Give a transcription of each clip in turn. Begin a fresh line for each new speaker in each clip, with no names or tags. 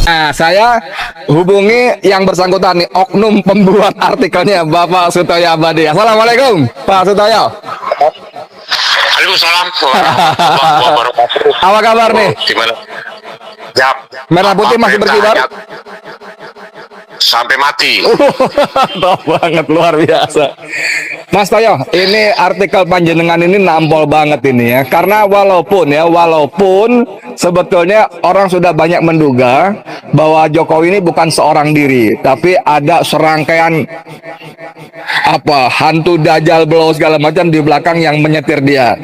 Nah, saya hubungi yang bersangkutan nih, oknum pembuat artikelnya, Bapak Sutoyo Abadi. Assalamualaikum, Pak Sutoyo.
Waalaikumsalam warahmatullahi wabarakatuh.
Apa kabar nih?
Gimana? Ya,
Merah putih masih berkibar?
Sampai mati.
Top banget, luar biasa. Mas Toyo, ini artikel panjenengan ini nampol banget ini ya. Karena walaupun sebetulnya orang sudah banyak menduga bahwa Jokowi ini bukan seorang diri, tapi ada serangkaian hantu dajal belau segala macam di belakang yang menyetir dia.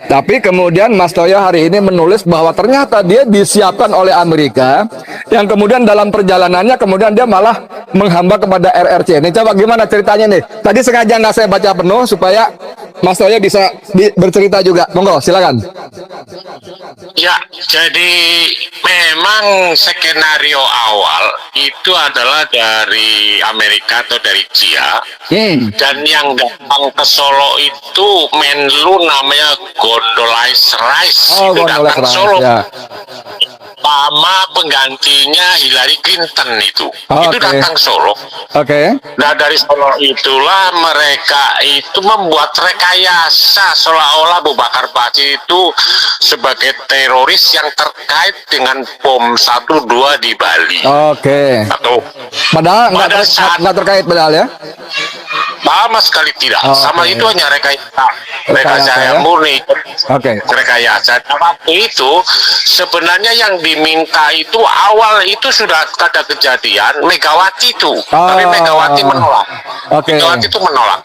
Tapi kemudian Mas Toyo hari ini menulis bahwa ternyata dia disiapkan oleh Amerika, yang kemudian dalam perjalanannya kemudian dia malah menghamba kepada RRC. Ini coba gimana ceritanya nih? Tadi sengaja nggak saya baca penuh supaya Mas Toyo bisa bercerita juga. Monggo, silakan.
Ya, jadi memang skenario awal itu adalah dari Amerika atau dari China. Dan yang datang ke Solo itu Menlu namanya Condoleezza Rice. Itu datang Solo. Ya. Sama penggantinya Hillary Clinton itu datang Solo. Nah, dari Solo itulah mereka itu membuat rekayasa seolah-olah Abu Bakar Basir itu sebagai teroris yang terkait dengan bom 12 di Bali. Padahal nggak terkait padahal ya? Sama sekali tidak. Sama itu hanya rekayasa yang murni. Rekayasa. Nah, waktu itu sebenarnya yang diminta itu awal itu sudah ada kejadian Megawati itu, tapi Megawati menolak. Megawati itu menolak.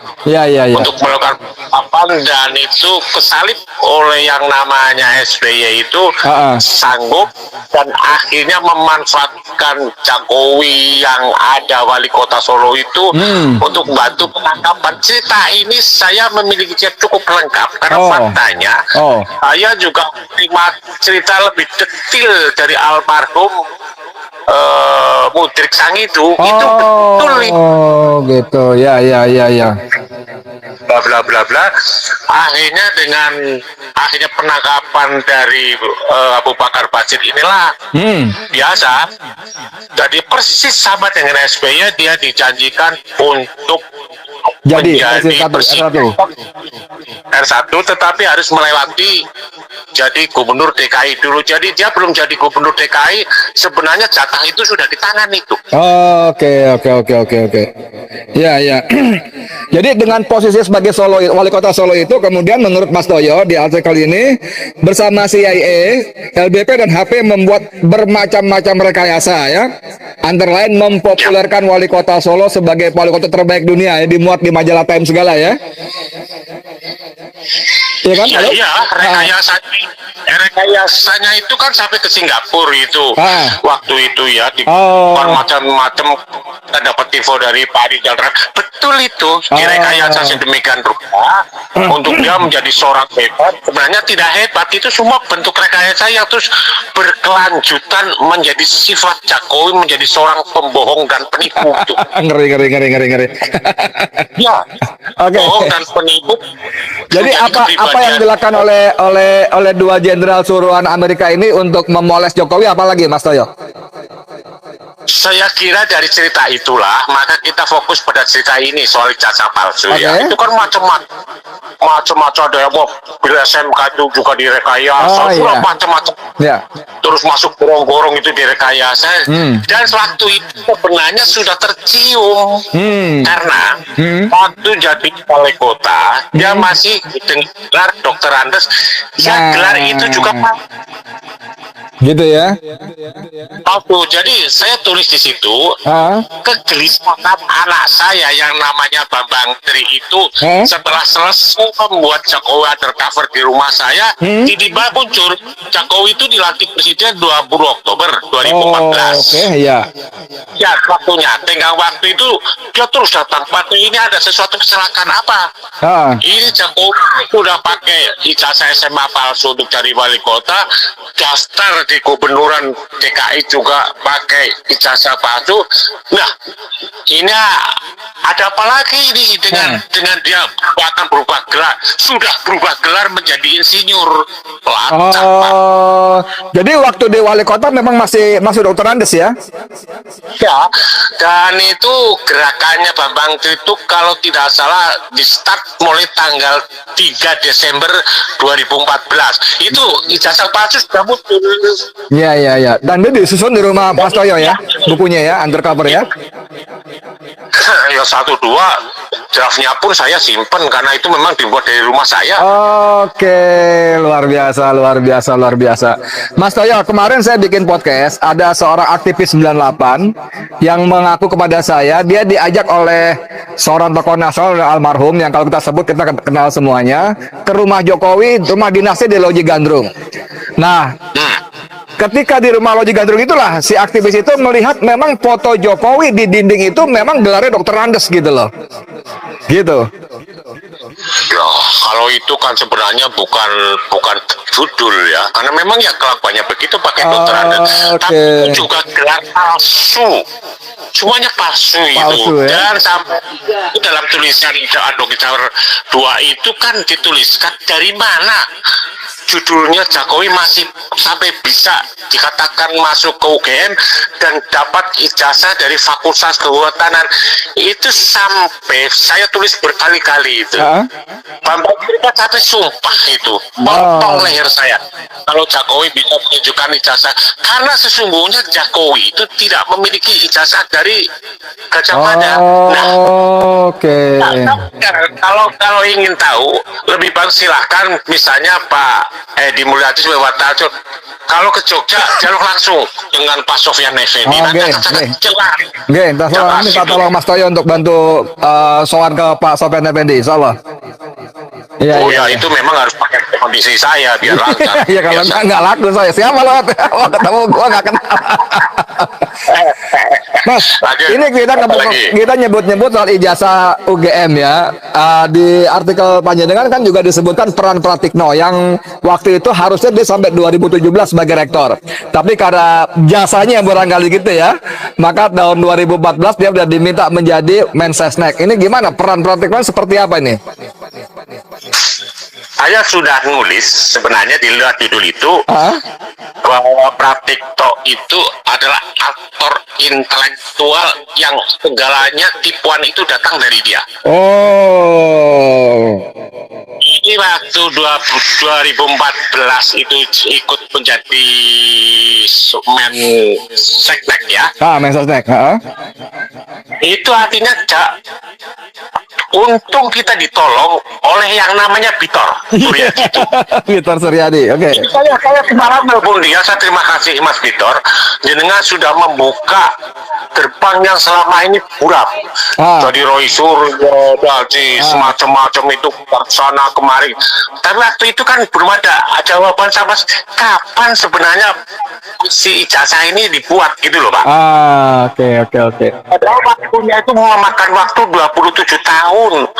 Untuk melakukan apa, dan itu kesalip oleh yang namanya SBY itu sanggup, dan akhirnya memanfaatkan Jokowi yang ada wali kota Solo itu untuk bantu penangkapan. Cerita ini saya memiliki cukup lengkap karena faktanya saya juga terima cerita lebih detail dari almarhum Mudrik Sang itu betul
gitu ya.
Bla bla bla bla. Akhirnya penangkapan dari Abu Bakar Basir inilah biasa. Jadi persis sama dengan SBY, dia dijanjikan untuk menjadi presiden R1, tetapi harus melewati jadi gubernur DKI dulu. Jadi dia belum jadi gubernur DKI, sebenarnya jatah itu sudah di tangan itu.
Oke. Ya. Jadi dengan posisi sebagai wali kota Solo itu, kemudian menurut Mas Toyo di artikel ini bersama CIA, LBP dan HP membuat bermacam-macam rekayasa ya. Antara lain mempopulerkan wali kota Solo sebagai wali kota terbaik dunia ya, dimuat di majalah Time segala ya.
Iya kan? Iya, rekayasanya itu kan sampai ke Singapura itu. Waktu itu ya di macam-macam kita dapat info dari Pak Rizal. Betul itu, direkayasa sedemikian rupa untuk dia menjadi seorang hebat. Sebenarnya tidak hebat, itu semua bentuk rekayasa yang terus berkelanjutan menjadi sifat Jokowi, menjadi seorang pembohong dan penipu.
Ngeri.
Ya, bohong dan penipu.
Jadi apa yang dilakukan oleh dua jenderal suruhan Amerika ini untuk memoles Jokowi, apalagi Mas Toyo?
Saya kira dari cerita itulah maka kita fokus pada cerita ini soal ijazah palsu ya. Itu kan macam-macam ada yang mobil SMK itu juga direkayasa, macam-macam. Terus masuk gorong-gorong itu direkayasa. Dan waktu itu sebenarnya sudah tercium karena waktu jadi wali kota dia masih dengar Dokter Andes, ya gelar itu juga
gitu ya.
Jadi saya tulis di situ kegelisahan anak saya yang namanya Bambang Tri itu setelah selesai membuat Jokowi undercover di rumah saya, tiba-tiba muncul Jokowi itu dilantik presiden 20 Oktober 2014. Ya, waktunya tenggang waktu itu dia terus datang, Pak, ini ada sesuatu kecelakaan apa? Ini Jokowi udah pakai ijazah SMA palsu untuk cari wali kota, daftar di gubernuran DKI juga pakai ijazah palsu. Nah, ini ada apa lagi ini dengan dia akan berubah gelar, sudah berubah gelar menjadi insinyur.
Jadi waktu di wali kota memang masih maksud Dokter Andes ya?
Ya, dan itu gerakannya Bambang itu kalau tidak salah di start mulai tanggal 3 Desember 2014. Itu ijazah palsu sudah muncul.
Iya, iya, iya. Dan dia disusun di rumah Mas Toyo ya, bukunya ya, undercover ya.
Ya satu dua draftnya pun saya simpen karena itu memang dibuat dari rumah saya.
Oke, luar biasa, luar biasa, luar biasa. Mas Toyo, kemarin saya bikin podcast, ada seorang aktivis 98 yang mengaku kepada saya, dia diajak oleh seorang tokoh nasional almarhum yang kalau kita sebut kita kenal semuanya, ke rumah Jokowi, rumah dinasnya di Loji Gandrung. Nah, ketika di rumah Loji Gandrung itulah si aktivis itu melihat memang foto Jokowi di dinding itu memang gelarnya Dokter Andes gitu loh. Gitu.
Ya, kalau itu kan sebenarnya bukan judul ya, karena memang ya kelakuannya begitu pakai Dokter Andes. Tapi itu juga gelar palsu. Semuanya palsu itu.
Ya?
Dan sampai dalam tulisan Dokter 2 itu kan dituliskan dari mana judulnya Jokowi masih sampai bisa dikatakan masuk ke UGM dan dapat ijazah dari Fakultas Kehutanan. Itu sampai saya tulis berkali-kali itu. Bambang kita sampai sumpah itu potong leher saya kalau Jokowi bisa menunjukkan ijazah, karena sesungguhnya Jokowi itu tidak memiliki ijazah dari Gajah Mada. Kalau ingin tahu lebih baik silahkan misalnya Pak Edi Mulyadi lewat Tajur. Kalau ke Jogja jalur langsung dengan Pak Sofyan Effendi.
Minta tolong Mas Toyo untuk bantu soal ke Pak Sofyan Effendi, insyaallah.
Ya, itu memang harus pakai kondisi saya biar lancar.
Ya kalau nggak laku saya siapa lo ketemu gua nggak kenal. Mas, ini kita nyebut-nyebut soal ijazah UGM ya. Di artikel Panjenengan kan juga disebutkan peran Pratikno yang waktu itu harusnya dia sampai 2017 sebagai rektor. Tapi karena jasanya barangkali gitu ya, maka tahun 2014 dia sudah diminta menjadi Mensesnek. Ini gimana peran Pratikno seperti apa ini?
Saya sudah nulis sebenarnya di luar judul itu bahwa Pratikno itu adalah aktor intelektual yang segalanya tipuan itu datang dari dia. Ini waktu 2014 itu ikut menjadi Mensesnek ya.
Mensesnek.
Itu artinya untung kita ditolong oleh yang namanya Bitor Suryadi itu.
Bitor Suryadi, oke.
Saya kemarin telepon dia, saya terima kasih Mas Bitor, jenengan sudah membuka gerbang yang selama ini buram. Jadi Roy Suryo, dari semacam-macam itu sana kemari. Tapi waktu itu kan belum ada jawaban sama kapan sebenarnya si ijazah ini dibuat gitu loh Pak.
Oke.
Padahal waktunya itu memakan waktu 27 tahun.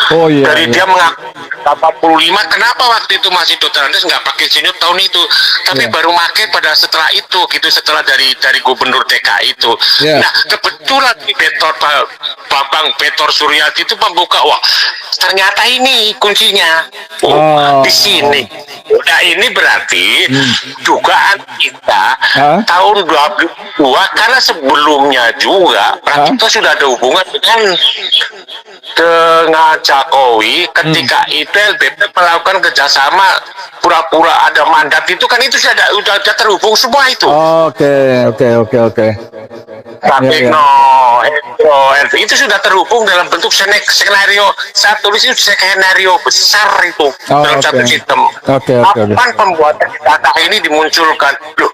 Dari dia mengaku 85, kenapa waktu itu masih Dokter Andes nggak pakai insinyur tahun itu, tapi baru pakai pada setelah itu gitu, setelah dari Gubernur DKI itu. Nah kebetulan di Bambang Bitor Suryadi itu membuka, wah ternyata ini kuncinya di sini. Nah ini berarti dugaan kita tahun 2002, karena sebelumnya juga Pratikno sudah ada hubungan dengan Jokowi ketika itu LBP melakukan kerjasama pura-pura ada mandat itu kan, itu sudah terhubung semua itu.
Oke.
Pratikno, itu sudah terhubung dalam bentuk skenario. Saya tulis itu skenario besar itu dalam satu sistem. Kapan pembuatan data ini dimunculkan? Loh,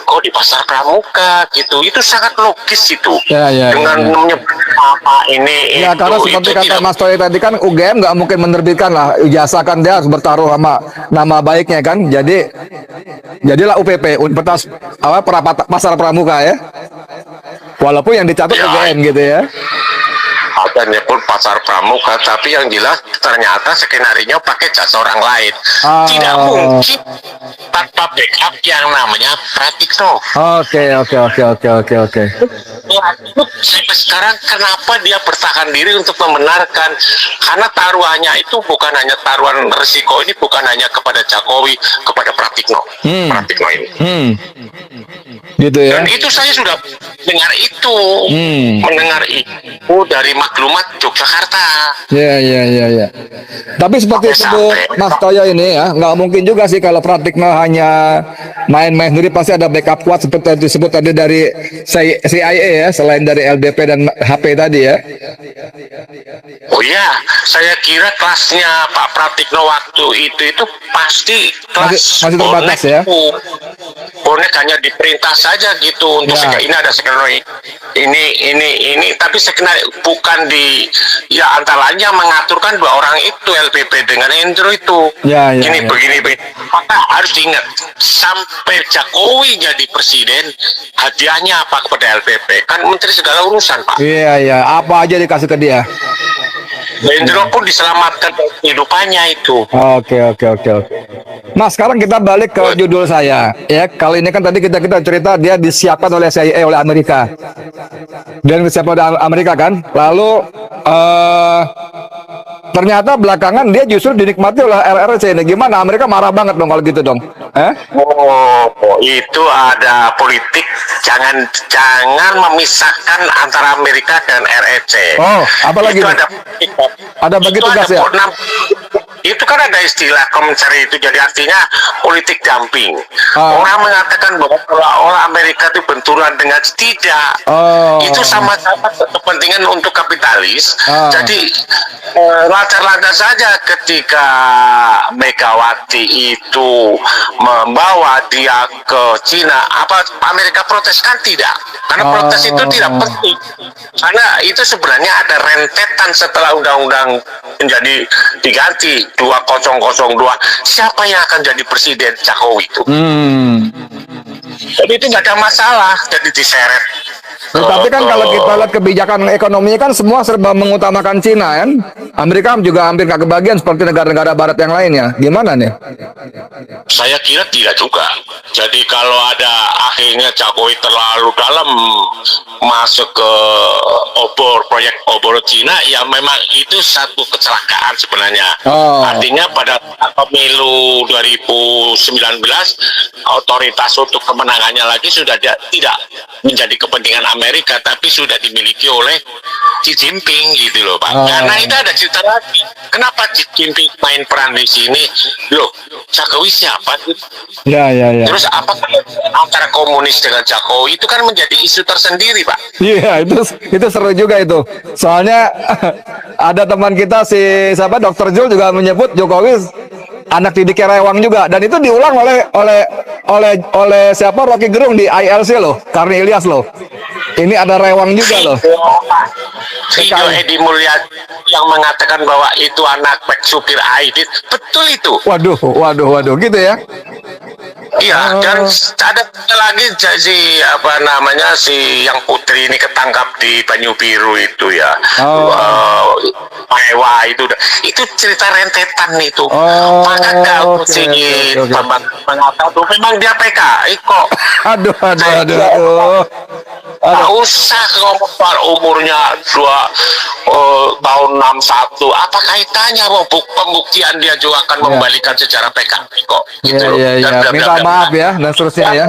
kok di Pasar Pramuka gitu? Itu sangat logis itu. Dengan menyebut apa ini.
Ya karena seperti kata Mas Toyo tadi kan UGM nggak mungkin menerbitkan lah ijazah, kan dia harus bertaruh sama nama baiknya kan. Jadilah UPP, Universitas Pasar Pramuka ya. Walaupun yang dicatat UGM gitu ya.
Ada nyebut Pasar Pramuka, tapi yang jelas ternyata skenario pakai jasa orang lain. Tidak mungkin tanpa backup yang namanya Pratikno.
Oke.
Sampai sekarang kenapa dia bertahan diri untuk membenarkan? Karena taruhannya itu bukan hanya taruhan resiko, ini bukan hanya kepada Jokowi, kepada Pratikno. Pratikno ini.
Gitu ya.
Dan itu saya sudah mendengar itu dari maklumat Yogyakarta.
Ya. Tapi seperti itu Bu, Mas Toyo ini ya, nggak mungkin juga sih kalau Pratikno hanya main-main sendiri, pasti ada backup kuat seperti yang disebut tadi dari CIA ya, selain dari LDP dan HP tadi ya.
Oh ya, saya kira kelasnya Pak Pratikno waktu itu pasti kelas
masih terbatas ya.
Bonek hanya diperintah saja gitu untuk ini ada skenario ini, tapi skenario bukan ya antara lainnya mengaturkan dua orang itu LPP dengan Hendro itu. Begini. Maka harus diingat, sampai Jokowi jadi presiden, hadiahnya apa kepada LPP? Kan menteri segala urusan, Pak.
Iya, apa aja dikasih ke dia.
Hendro pun diselamatkan kehidupannya itu.
Oke. Mas, sekarang kita balik ke judul saya. Ya, kali ini kan tadi kita cerita dia disiapkan oleh CIA, oleh Amerika. Dan disiapkan oleh Amerika kan. Lalu ternyata belakangan dia justru dinikmati oleh RRC ini. Gimana? Amerika marah banget dong kalau gitu dong.
Itu ada politik. Jangan memisahkan antara Amerika dan RRC.
Apalagi
itu
ada begitu gas ya?
Itu kan ada istilah komentar itu, jadi artinya politik dumping. Orang mengatakan bahwa orang Amerika itu benturan dengan tidak. Itu sama-sama kepentingan untuk kapitalis. Jadi lancar-lancar saja ketika Megawati itu membawa dia ke Cina. Apa Amerika protes? Kan tidak. Karena protes itu tidak penting. Karena itu sebenarnya ada rentetan setelah undang-undang menjadi diganti 2002. Siapa yang akan jadi presiden? Jokowi itu. Jadi itu nggak ada masalah, jadi diseret.
Tapi kan kalau kita lihat kebijakan ekonominya kan semua serba mengutamakan Cina kan. Amerika juga hampir nggak kebagian seperti negara-negara barat yang lainnya. Gimana nih?
Saya kira tidak juga. Jadi kalau ada akhirnya Jokowi terlalu dalam masuk ke proyek obor Cina, ya memang itu satu kecelakaan sebenarnya. Artinya pada pemilu 2019 otoritas untuk kemenangannya lagi sudah tidak menjadi kepentingan Amerika, tapi sudah dimiliki oleh Xi Jinping gitu loh Pak. Karena itu ada cerita lagi. Kenapa Xi Jinping main peran di sini? Loh, Jokowi siapa?
Ya.
Terus apa antara komunis dengan Jokowi itu kan menjadi isu tersendiri Pak.
Iya, itu seru juga itu. Soalnya ada teman kita siapa Dr. Jul juga menyebut Jokowi anak didiknya Rewang juga, dan itu diulang oleh siapa Rocky Gerung di ILC loh, Karni Ilyas loh. Ini ada Rewang juga loh.
Video Edi Mulyadi yang mengatakan bahwa itu anak supir Aidit, betul itu.
Waduh, gitu ya.
Iya, dan ada lagi si yang putri ini ketangkap di Banyu Biru itu ya. Mewah itu cerita rentetan itu. Maka kalau si mengatakan memang dia PKI kok.
Aduh.
Tak usah ngomong soal umurnya tahun 61. Apa kaitannya? Pembuktian dia juga akan membalikan sejarah PKI kok.
Iya. Minta maaf ya, dan seterusnya ya.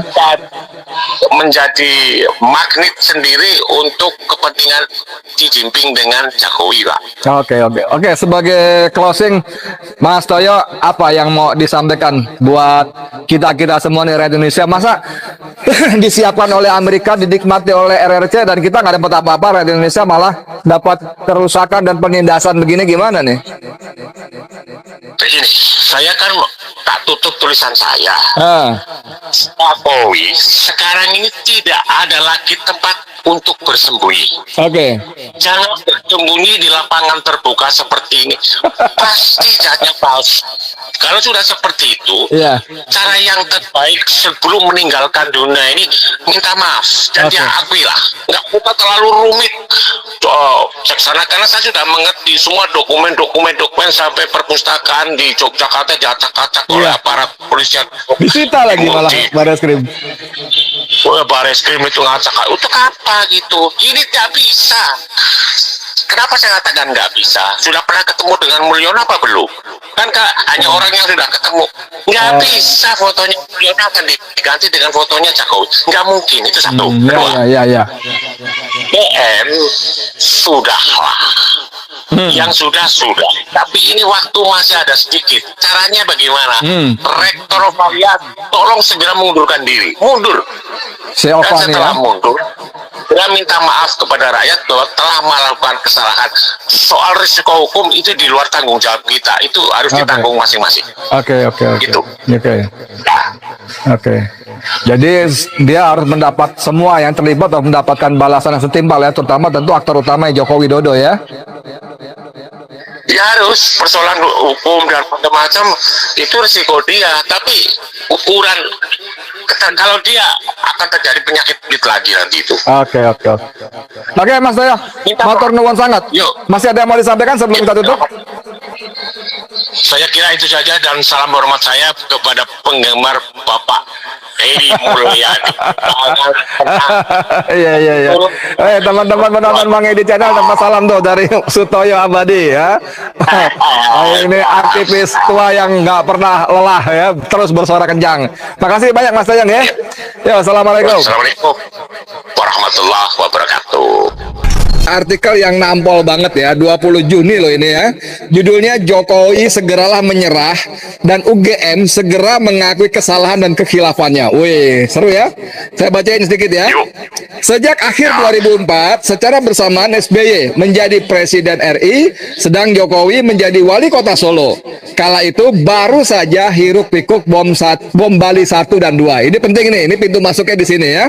Menjadi magnet sendiri untuk kepentingan Xi Jinping dengan Jokowi, Pak.
Oke. Sebagai closing, Mas Toyo, apa yang mau disampaikan buat kita semua nih rakyat Indonesia? Masa disiapkan oleh Amerika, dinikmati oleh RRC, dan kita nggak dapat apa-apa, rakyat Indonesia malah dapat kerusakan dan penindasan begini, gimana nih?
Begini, saya kan tak tutup tulisan saya. Jokowi sekarang ini tidak ada lagi tempat untuk bersembunyi. Jangan bersembunyi di lapangan terbuka seperti ini. Pasti jadinya palsu. Kalau sudah seperti itu, cara yang terbaik sebelum meninggalkan dunia ini minta maaf dan diakui lah. Nggak usah terlalu rumit. Seksana, karena saya sudah mengerti semua dokumen sampai perpustakaan di Yogyakarta diacak-acak oleh aparat polisian.
Disita lagi malah Bareskrim.
Bareskrim itu ngacak. Untuk apa gitu? Ini tidak bisa. Kenapa saya katakan nggak bisa? Sudah pernah ketemu dengan Mulyono apa belum? Kan Kak, hanya orang yang sudah ketemu. Nggak bisa fotonya Mulyono akan diganti dengan fotonya Jokowi. Nggak mungkin, itu satu. Kedua,
ya.
BM sudahlah. Yang sudah. Tapi ini waktu masih ada sedikit. Caranya bagaimana? Rektor Valian, tolong segera mundurkan diri. Mundur. Dan setelah mundur, dia minta maaf kepada rakyat bahwa telah melakukan kesalahan. Soal risiko hukum itu di luar tanggung jawab kita. Itu harus ditanggung masing-masing.
Oke.
Gitu.
Oke. Jadi dia harus mendapat semua yang terlibat atau mendapatkan balasan yang setimpal ya, terutama tentu aktor utama Joko Widodo ya.
Ya harus, persoalan hukum dan macam-macam itu risiko dia, tapi ukuran kalau dia akan terjadi penyakit kulit lagi nanti itu.
Oke, Mas Doyo, matur nuwun sangat.
Yuk.
Masih ada yang mau disampaikan sebelum kita tutup?
Saya kira itu saja, dan salam hormat saya kepada penggemar Bapak Edi Mulyadi.
Iya. Teman-teman penonton Bang Edi Channel, tanpa salam tuh dari Sutoyo Abadi ya. Ini aktivis tua yang nggak pernah lelah ya, terus bersuara kencang. Makasih banyak Mas Doyo ya. Ya, assalamualaikum.
Assalamualaikum warahmatullahi wabarakatuh.
Artikel yang nampol banget ya, 20 Juni loh ini ya. Judulnya Jokowi segeralah menyerah dan UGM segera mengakui kesalahan dan kekhilafannya. Wih, seru ya. Saya bacain sedikit ya. Sejak akhir 2004, secara bersamaan SBY menjadi Presiden RI, sedang Jokowi menjadi Wali Kota Solo. Kala itu baru saja hiruk pikuk bom Bali 1 dan 2. Ini penting nih, ini pintu masuknya di sini ya.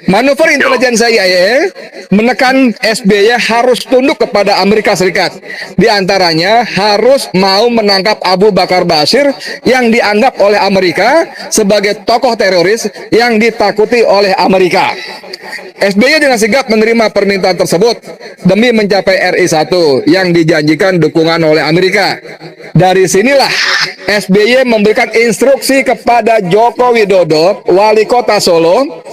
Manuver intelijen CIA menekan SBY harus tunduk kepada Amerika Serikat. Di antaranya harus mau menangkap Abu Bakar Bashir yang dianggap oleh Amerika sebagai tokoh teroris yang ditakuti oleh Amerika. SBY dengan sigap menerima permintaan tersebut demi mencapai RI 1 yang dijanjikan dukungan oleh Amerika. Dari sinilah SBY memberikan instruksi kepada Joko Widodo, Wali Kota Solo,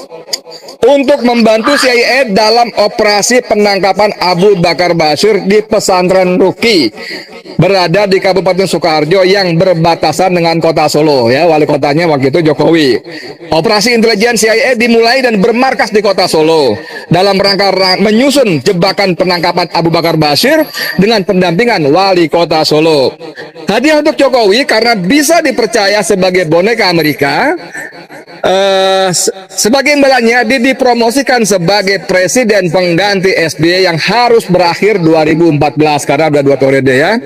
untuk membantu CIA dalam operasi penangkapan Abu Bakar Bashir di pesantren Ruki, berada di Kabupaten Sukoharjo yang berbatasan dengan Kota Solo ya. Wali kotanya waktu itu Jokowi. Operasi intelijen CIA dimulai dan bermarkas di Kota Solo dalam rangka menyusun jebakan penangkapan Abu Bakar Bashir dengan pendampingan Wali Kota Solo. Hadiah untuk Jokowi karena bisa dipercaya sebagai boneka Amerika. Sebagai imbalannya dipromosikan sebagai presiden pengganti SBY yang harus berakhir 2014 karena udah 2 periode ya.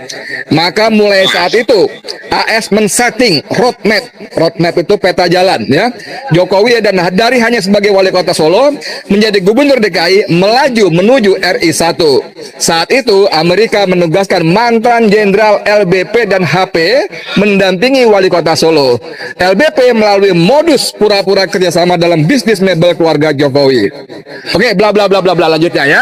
Maka mulai saat itu AS men-setting roadmap itu peta jalan ya. Jokowi dan dari hanya sebagai Wali Kota Solo menjadi Gubernur DKI melaju menuju RI 1. Saat itu Amerika menugaskan mantan Jenderal LBP dan HP mendampingi Wali Kota Solo. LBP melalui modus pura-pura kerjasama dalam bisnis mebel keluarga Jokowi. Oke, bla bla bla bla bla, lanjutnya ya.